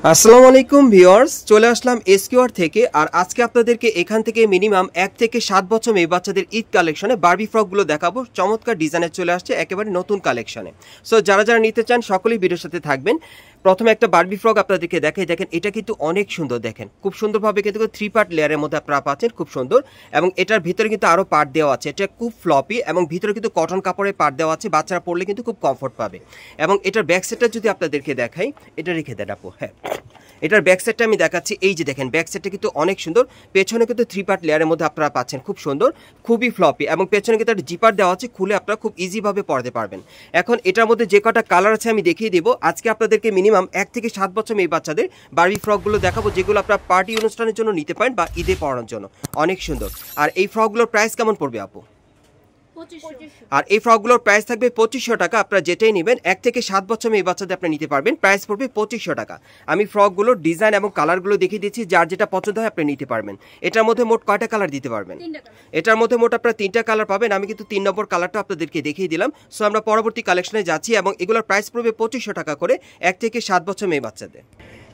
আসসালামু আলাইকুম ভিউয়ার্স, চলে আসলাম এসকিউআর থেকে। আর আজকে আপনাদেরকে এখান থেকে মিনিমাম 1 থেকে 7 বছর মেয়ে বাচ্চাদের ঈদ কালেকশনে বারবি ফ্রকগুলো দেখাবো। চমৎকার ডিজাইনে চলে আসছে, একেবারে নতুন কালেকশনে। সো যারা যারা নিতে চান সকলেই ভিডিওর সাথে থাকবেন। প্রথমে একটা বারবি ফ্রক আপনাদেরকে দেখাই, দেখেন এটা কিন্তু অনেক সুন্দর, দেখেন খুব সুন্দরভাবে কিন্তু 3 পার্ট লেয়ারের মধ্যে আপনারা পাচ্ছেন, খুব সুন্দর। এবং এটার ভিতরে কিন্তু আরও পার্ট দেওয়া আছে, এটা খুব ফ্লপি এবং ভিতরে কিন্তু কটন কাপড়ের পার্ট দেওয়া আছে, বাচ্চারা পরলে কিন্তু খুব কমফোর্ট পাবে। এবং এটার ব্যাক সাইডটা যদি আপনাদেরকে দেখাই, এটা রেখে দেন আপু। হ্যাঁ, এটার ব্যাক সাইডটা আমি দেখাচ্ছি, এই যে দেখেন ব্যাক সাইডটা কিন্তু অনেক সুন্দর। পেছনে কিন্তু 3 পার্ট লেয়ারের মধ্যে আপনারা পাচ্ছেন, খুব সুন্দর, খুবই ফ্লপি। এবং পেছনে কিন্তু একটা জিপার দেওয়া আছে, খুলে আপনারা খুব ইজিভাবে পরতে পারবেন। এখন এটার মধ্যে যে কটা কালার আছে আমি দেখিয়ে দেবো। আজকে আপনাদেরকে মিনিমাম 1 থেকে 7 বছর মেয়ে বাচ্চাদের বারবি ফ্রকগুলো দেখাবো, যেগুলো আপনারা পার্টি অনুষ্ঠানের জন্য নিতে পারেন বা ঈদে পরানোর জন্য, অনেক সুন্দর। আর এই ফ্রকগুলোর প্রাইস কেমন পড়বে আপু? আর এই ফ্রকগুলোর প্রাইস থাকবে 2500 টাকা। আপনারা যেটাই নেবেন 1 থেকে 7 বছর মেয়ে বাচ্চাদের আপনারা নিতে পারবেন, প্রাইস পড়বে 2500 টাকা। আমি ফ্রকগুলোর ডিজাইন এবং কালারগুলো দেখিয়ে দিচ্ছি, যার যেটা পছন্দ হয় আপনি নিতে পারবেন। এটার মধ্যে মোট কয়টা কালার দিতে পারবেন? এটার মধ্যে মোট আপনারা 3টা কালার পাবেন। আমি কিন্তু 3 নম্বর কালারটা আপনাদেরকে দেখিয়ে দিলাম। সো আমরা পরবর্তী কালেকশনে যাচ্ছি এবং এগুলোর প্রাইস পড়বে 2500 টাকা করে 1 থেকে 7 বছর মেয়ে বাচ্চাদের।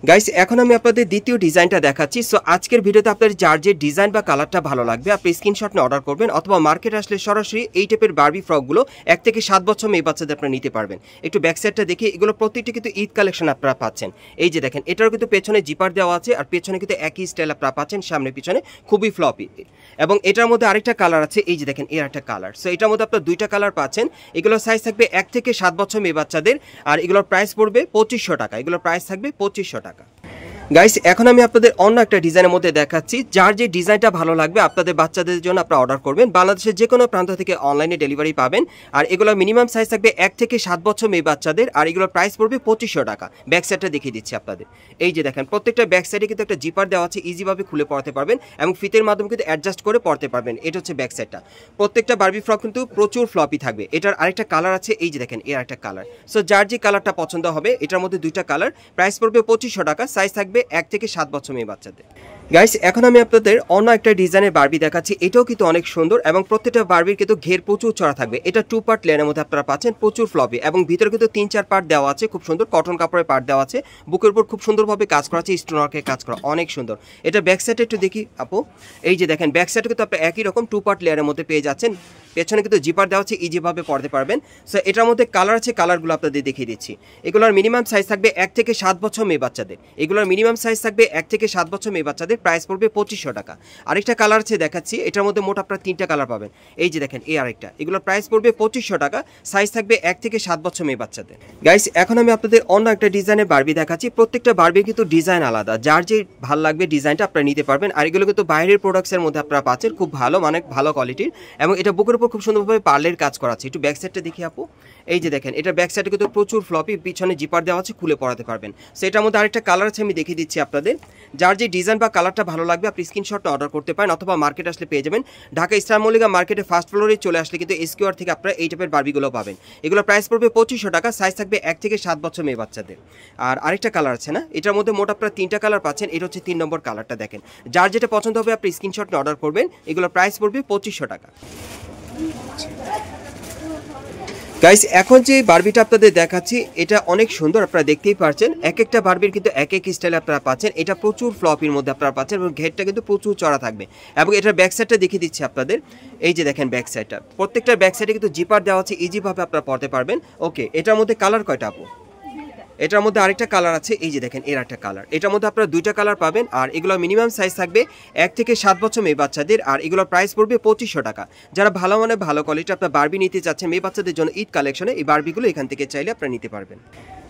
গাইস, এখন আমি আপনাদের দ্বিতীয় ডিজাইনটা দেখাচ্ছি। সো আজকের ভিডিওতে আপনাদের যার যে ডিজাইন বা কালারটা ভালো লাগবে আপনি স্ক্রিনশট নিয়ে অর্ডার করবেন, অথবা মার্কেটে আসলে সরাসরি এই টাইপের বারবি ফ্রকগুলো 1 থেকে 7 বছর মেয়ে বাচ্চাদের আপনারা নিতে পারবেন। একটু ব্যাক সাইডটা দেখি, এগুলো প্রত্যেকটি কিন্তু ঈদ কালেকশন আপনারা পাচ্ছেন। এই যে দেখেন, এটারও কিন্তু পেছনে জিপার দেওয়া আছে, আর পেছনে কিন্তু একই স্টাইল আপনারা পাচ্ছেন, সামনে পিছনে খুবই ফ্লপি। এবং এটার মধ্যে আরেকটা কালার আছে, এই যে দেখেন এর একটা কালার। সো এটার মধ্যে আপনারা 2টা কালার পাচ্ছেন। এগুলোর সাইজ থাকবে 1 থেকে 7 বছর মেয়ে বাচ্চাদের, আর এগুলোর প্রাইস পড়বে 2500 টাকা। এগুলোর প্রাইস থাকবে 2500 টাকা। গাইস, এখন আমি আপনাদের অন্য একটা ডিজাইনের মধ্যে দেখাচ্ছি, যার যে ডিজাইনটা ভালো লাগবে আপনাদের বাচ্চাদের জন্য আপনারা অর্ডার করবেন। বাংলাদেশের যে কোনো প্রান্ত থেকে অনলাইনে ডেলিভারি পাবেন। আর এগুলো মিনিমাম সাইজ থাকবে 1 থেকে 7 বছর মেয়ে বাচ্চাদের, আর এগুলোর প্রাইস পড়বে 2500 টাকা। ব্যাক সাইডটা দেখিয়ে দিচ্ছি আপনাদের, এই যে দেখেন প্রত্যেকটা ব্যাক সাইডে কিন্তু একটা জিপার দেওয়া আছে, ইজিভাবে খুলে পড়তে পারবেন এবং ফিতের মাধ্যমে কিন্তু অ্যাডজাস্ট করে পড়তে পারবেন। এটা হচ্ছে ব্যাক সাইডটা। প্রত্যেকটা বারবি ফ্রক কিন্তু প্রচুর ফ্লপি থাকবে। এটার আরেকটা কালার আছে, এই যে দেখেন এর একটা কালার। সো যার যে কালারটা পছন্দ হবে, এটার মধ্যে 2টা কালার, প্রাইস পড়বে 2500 টাকা, সাইজ থাকবে 1 থেকে 7 বছর মেয়ে বাচ্চাদের। গাইস, এখন আমি আপনাদের অন্য একটা ডিজাইনের বারবি দেখাচ্ছি। এটাও কিন্তু অনেক সুন্দর এবং প্রত্যেকটা বারবির কিন্তু ঘের প্রচুর চড়া থাকবে। এটা 2 পার্ট লেয়ারের মধ্যে আপনারা পাচ্ছেন, প্রচুর ফ্লপি এবং ভিতরে কিন্তু 3-4 পার্ট দেওয়া আছে, খুব সুন্দর কটন কাপড়ের পার্ট দেওয়া আছে। বুকের উপর খুব সুন্দরভাবে কাজ করা আছে, স্টোন ওয়ার্কের কাজ করা, অনেক সুন্দর। এটা ব্যাক সাইডে একটু দেখি আপু, এই যে দেখেন ব্যাক সাইডে কিন্তু আপনি একই রকম 2 পার্ট লেয়ারের মধ্যে পেয়ে যাচ্ছেন। পেছনে কিন্তু জিপার দেওয়া আছে, ইজিভাবে পড়তে পারবেন। সো এটার মধ্যে কালার আছে, কালারগুলো আপনাদের দেখিয়ে দিচ্ছি। এগুলোর মিনিমাম সাইজ থাকবে 1 থেকে 7 বছর মেয়ে বাচ্চাদের। এগুলোর মিনিমাম সাইজ থাকবে 1 থেকে 7 বছর মেয়ে বাচ্চাদের, প্রাইস পড়বে 2500 টাকা। আরেকটা কালার আছে দেখাচ্ছি, এটার মধ্যে মোট আপনারা 3টা কালার পাবেন। এই যে দেখেন এই আরেকটা, এগুলোর প্রাইস পড়বে 2500 টাকা, সাইজ থাকবে 1 থেকে 7 বছর মেয়ে বাচ্চাদের। গাইস, এখন আমি আপনাদের অন্য একটা ডিজাইনের বারবি দেখাচ্ছি। প্রত্যেকটা বারবির কিন্তু ডিজাইন আলাদা, যার যে ভালো লাগবে ডিজাইনটা আপনারা নিতে পারবেন। আর এগুলো কিন্তু বাইরের প্রোডাক্টসের মধ্যে আপনারা পাচ্ছেন, খুব ভালো মানে ভালো কোয়ালিটির। এবং এটা বুকের উপর খুব সুন্দরভাবে পার্লের কাজ করা আছে। একটু ব্যাক সাইডটা দেখি আপু, এই যে দেখেন এটা ব্যাক সাইডে কিন্তু প্রচুর ফ্লপি, পিছনে জিপার দেওয়া আছে, খুলে পড়াতে পারবেন। সো এটার মধ্যে আরেকটা কালার আছে, আমি দেখিয়ে দিচ্ছি আপনাদের। যার যে ডিজাইন বা কালারটা ভালো লাগবে আপনি স্ক্রিনশটটা অর্ডার করতে পারেন, অথবা মার্কেট আসলে পেয়ে যাবেন। ঢাকা ইস্টার মল্লিকা মার্কেটে ফার্স্ট ফ্লোরে চলে আসলে কিন্তু এসকিউআর থেকে আপনারা এই টাইপের বারবিগুলো পাবেন। এগুলো প্রাইস পড়বে 2500 টাকা, সাইজ থাকবে 1 থেকে 7 বছর মেয়ে বাচ্চাদের। আর আরেকটা কালার আছে না, এটার মধ্যে মোট আপনারা 3টা কালার পাচ্ছেন। এটা হচ্ছে 3 নম্বর কালারটা, দেখেন যার যেটা পছন্দ হবে আপনি স্ক্রিনশট নিয়ে অর্ডার করবেন। এগুলো প্রাইস পড়বে 2500 টাকা। গাইস, এখন যে বারবিটা আপনাদের দেখাচ্ছি এটা অনেক সুন্দর, আপনারা দেখতেই পাচ্ছেন। এক একটা বারবির কিন্তু এক এক স্টাইলে আপনারা পাচ্ছেন। এটা প্রচুর ফ্লপির মধ্যে আপনারা পাচ্ছেন এবং ঘেরটা কিন্তু প্রচুর চড়া থাকবে। এবং এটার ব্যাক সাইডটা দেখিয়ে দিচ্ছি আপনাদের, এই যে দেখেন ব্যাক সাইডটা, প্রত্যেকটা ব্যাক সাইডে কিন্তু জিপার দেওয়া আছে, ইজিভাবে আপনারা পড়তে পারবেন। ওকে, এটার মধ্যে কালার কয়টা আপু? এটার মধ্যে আরেকটা কালার আছে, এই যে দেখেন এর একটা কালার। এটার মধ্যে আপনারা 2টা কালার পাবেন। আর এগুলো মিনিমাম সাইজ থাকবে 1 থেকে 7 বছর মেয়ে বাচ্চাদের, আর এগুলোর প্রাইস পড়বে 2500 টাকা। যারা ভালো মানে ভালো কোয়ালিটি আপনার বারবি নিতে চাচ্ছেন মেয়ে বাচ্চাদের জন্য ঈদ কালেকশনে, এই বারবিগুলো এখান থেকে চাইলে আপনারা নিতে পারবেন।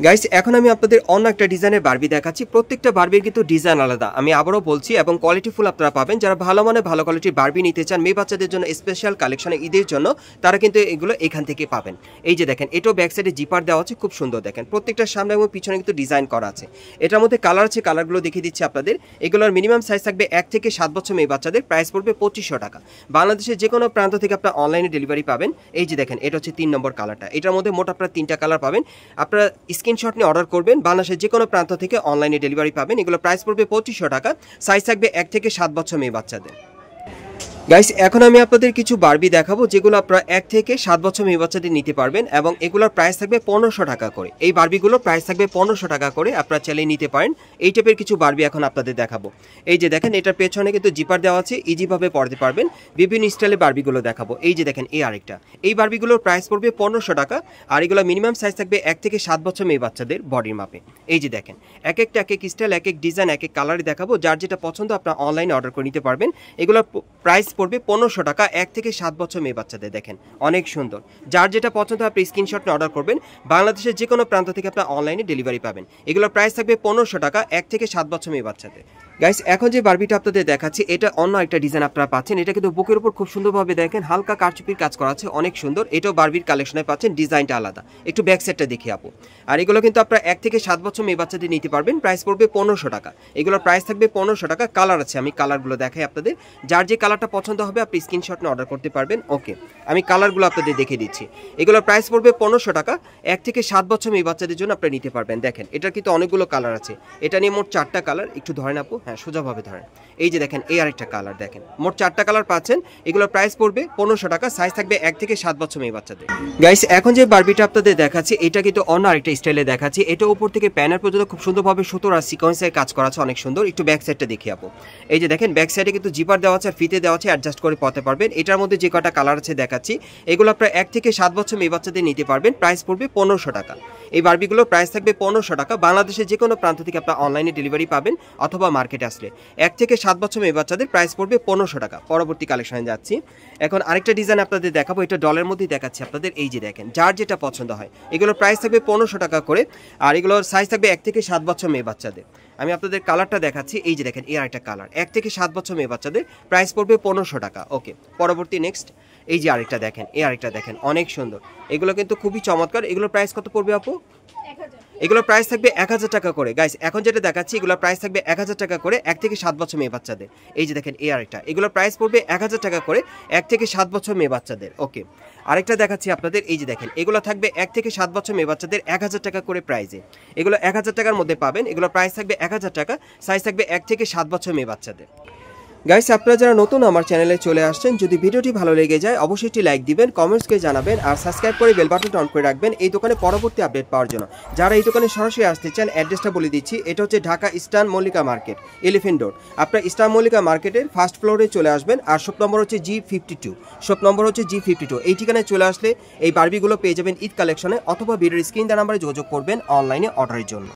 গাইস, এখন আমি আপনাদের অন্য একটা ডিজাইনের বারবি দেখাচ্ছি। প্রত্যেকটা বারবির কিন্তু ডিজাইন আলাদা, আমি আবারও বলছি, এবং কোয়ালিটিফুল আপনারা পাবেন। যারা ভালো মানে ভালো কোয়ালিটির বারবি নিতে চান মেয়ে বাচ্চাদের জন্য স্পেশাল কালেকশনে ঈদের জন্য, তারা কিন্তু এগুলো এখান থেকে পাবেন। এই যে দেখেন এটাও ব্যাক সাইডে জিপার দেওয়া আছে, খুব সুন্দর। দেখেন প্রত্যেকটা সামনে এবং পিছনে কিন্তু ডিজাইন করা আছে। এটার মধ্যে কালার আছে, কালারগুলো দেখিয়ে দিচ্ছি আপনাদের। এগুলোর মিনিমাম সাইজ থাকবে 1 থেকে 7 বছর মেয়ে বাচ্চাদের, প্রাইস পড়বে 2500 টাকা। বাংলাদেশের যে কোনো প্রান্ত থেকে আপনারা অনলাইনে ডেলিভারি পাবেন। এই যে দেখেন এটা হচ্ছে 3 নম্বর কালারটা। এটার মধ্যে মোট আপনারা 3টা কালার পাবেন। আপনারা স্ক্রিনশট নিয়ে অর্ডার করবেন, বাংলাদেশের যে কোনো প্রান্ত থেকে অনলাইনে ডেলিভারি পাবেন। এগুলো প্রাইস পড়বে 2500 টাকা, সাইজ থাকবে 1 থেকে 7 বছর মেয়ে বাচ্চাদের। গাইস এখন আমি আপনাদের কিছু বারবি দেখাবো যেগুলো আপনারা 1 থেকে 7 বছর মেয়ে বাচ্চাদের নিতে পারবেন এবং এগুলোর প্রাইস থাকবে 1500 টাকা করে। এই বারবিগুলোর প্রাইস থাকবে 1500 টাকা করে, আপনারা চাইলে নিতে পারেন। এই টাইপের কিছু বারবি এখন আপনাদের দেখাবো। এই যে দেখেন এটার পেছনে কিন্তু জিপার দেওয়া আছে, ইজিভাবে পড়তে পারবেন। বিভিন্ন স্টাইলে বারবিগুলো দেখাবো। এই যে দেখেন এই আরেকটা, এই বারবিগুলোর প্রাইস পড়বে 1500 টাকা আর এগুলো মিনিমাম সাইজ থাকবে 1 থেকে 7 বছর মেয়ে বাচ্চাদের বডির মাপে। এই যে দেখেন এক একটা এক এক স্টাইল, এক এক ডিজাইন, এক এক কালারে দেখাবো। যার যেটা পছন্দ আপনারা অনলাইনে অর্ডার করে নিতে পারবেন। এগুলোর প্রাইস পড়বে 1500 টাকা 1 থেকে 7 বছর মেয়ে বাচ্চাদের। দেখেন অনেক সুন্দর। যার যেটা পছন্দ আপনি স্ক্রিনশট নিয়ে অর্ডার করবেন। বাংলাদেশের যে কোনো প্রান্ত থেকে আপনারা অনলাইনে ডেলিভারি পাবেন। এগুলোর প্রাইস থাকবে 1500 টাকা 1 থেকে 7 বছর মেয়ে বাচ্চাদের। গাইস এখন যে বারবিটা আপনাদের দেখাচ্ছি এটা অন্য একটা ডিজাইন আপনারা পাচ্ছেন। এটা কিন্তু বুকের উপর খুব সুন্দরভাবে দেখেন হালকা কারচুপির কাজ করা আছে, অনেক সুন্দর। এটাও বারবির কালেকশনে পাচ্ছেন, ডিজাইনটা আলাদা। একটু ব্যাক সাইডটা দেখি আপু। আর এগুলো কিন্তু আপনারা 1 থেকে 7 বছর মেয়ে বাচ্চাদের নিতে পারবেন। প্রাইস পড়বে 1500 টাকা। এগুলোর প্রাইস থাকবে 1500 টাকা। কালার আছে, আমি কালারগুলো দেখাই আপনাদের। যার যে কালারটা পছন্দ হবে আপনি স্ক্রিনশট নিয়ে অর্ডার করতে পারবেন। ওকে, আমি কালারগুলো আপনাদের দেখে দিচ্ছি। এগুলোর প্রাইস পড়বে 1500 টাকা 1 থেকে 7 বছর মেয়ে বাচ্চাদের জন্য আপনারা নিতে পারবেন। দেখেন এটার কিন্তু অনেকগুলো কালার আছে। এটা নিয়ে মোট 4টা কালার। একটু ধরেন আপু, হ্যাঁ সোজাভাবে ধরেন। এই যে দেখেন এই আরেকটা কালার, দেখেন মোট 4টা কালার পাচ্ছেন। এগুলোর প্রাইস পড়বে 1500 টাকা। সাইজ থাকবে 1 থেকে 7 বছর মেয়ে বাচ্চাদের। গাইস এখন যে বারবিটা আপনাদের দেখাচ্ছি এটা কিন্তু অন্য আরেকটা স্টাইলে দেখাচ্ছি। এটা উপর থেকে প্যানেল পর্যন্ত খুব সুন্দরভাবে সুতোর আর সিকোয়েন্সের কাজ করা আছে, অনেক সুন্দর। একটু ব্যাক সাইডটা দেখি আপু। এই যে দেখেন ব্যাক সাইডে কিন্তু জিপার দেওয়া আছে আর ফিতে দেওয়া আছে, অ্যাডজাস্ট করে পড়তে পারবেন। এটার মধ্যে যে কটা কালার আছে দেখাচ্ছি। এগুলো আপনারা 1 থেকে 7 বছর মেয়ে বাচ্চাদের নিতে পারবেন। প্রাইস পড়বে 1500 টাকা। এই বারবিগুলোর প্রাইস থাকবে 1500 টাকা। বাংলাদেশের যে কোনো প্রান্ত থেকে আপনারা অনলাইনে ডেলিভারি পাবেন অথবা মার্কেটে আসলে। 1 থেকে 7 বছর মেয়ে বাচ্চাদের প্রাইস পড়বে 1500 টাকা। পরবর্তী কালেকশনে যাচ্ছি। এখন আরেকটা ডিজাইন আপনাদের দেখাবো। এটা ডলের মধ্যেই দেখাচ্ছি আপনাদের। এই যে দেখেন যার যেটা পছন্দ হয়। এগুলোর প্রাইস থাকবে 1500 টাকা করে আর এগুলোর সাইজ থাকবে 1 থেকে 7 বছর মেয়ে বাচ্চাদের। আমি আপনাদের কালারটা দেখাচ্ছি। এই যে দেখেন এই আরেকটা কালার, 1 থেকে 7 বছর মেয়ে বাচ্চাদের। প্রাইস পড়বে 1500 টাকা। ওকে, পরবর্তী নেক্সট। এই যে আরেকটা দেখেন, এই আরেকটা দেখেন অনেক সুন্দর। এগুলো কিন্তু খুবই চমৎকার। এগুলোর প্রাইস কত পড়বে আপু? এগুলোর প্রাইস থাকবে 1000 টাকা করে। গাইস এখন যেটা দেখাচ্ছি এগুলোর প্রাইস থাকবে 1000 টাকা করে 1 থেকে 7 বছর মেয়ে বাচ্চাদের। এই যে দেখেন এই আরেকটা, এগুলোর প্রাইস পড়বে 1000 টাকা করে 1 থেকে 7 বছর মেয়ে বাচ্চাদের। ওকে, আরেকটা দেখাচ্ছি আপনাদের। এই যে দেখেন এগুলো থাকবে 1 থেকে 7 বছর মেয়ে বাচ্চাদের 1000 টাকা করে প্রাইসে। এগুলো 1000 টাকার মধ্যে পাবেন। এগুলোর প্রাইস থাকবে 1000 টাকা। সাইজ থাকবে 1 থেকে 7 বছর মেয়ে বাচ্চাদের। গাইস আপনারা যারা নতুন আমার চ্যানেলে চলে আসছেন, যদি ভিডিওটি ভালো লেগে যায় অবশ্যই একটি লাইক দিবেন, কমেন্টস করে জানাবেন আর সাবস্ক্রাইব করে বেল বাটনটা অন করে রাখবেন এই দোকানে পরবর্তী আপডেট পাওয়ার জন্য। যারা এই দোকানে সরাসরি আসতে চান অ্যাড্রেসটা বলে দিচ্ছি। এটা হচ্ছে Dhaka eastern Mallika market, elephant road. আপনারা ইস্টার্ন মল্লিকা মার্কেটের ফার্স্ট ফ্লোরে চলে আসবেন আর শপ নম্বর হচ্ছে G52। শপ নম্বর হচ্ছে G52। এই ঠিকানায় চলে আসলে এই বারবিগুলো পেয়ে যাবেন ঈদ কালেকশনে অথবা ভিডিওর স্ক্রিন দেওয়া নাম্বারে যোগাযোগ করবেন অনলাইনে অর্ডারের জন্য।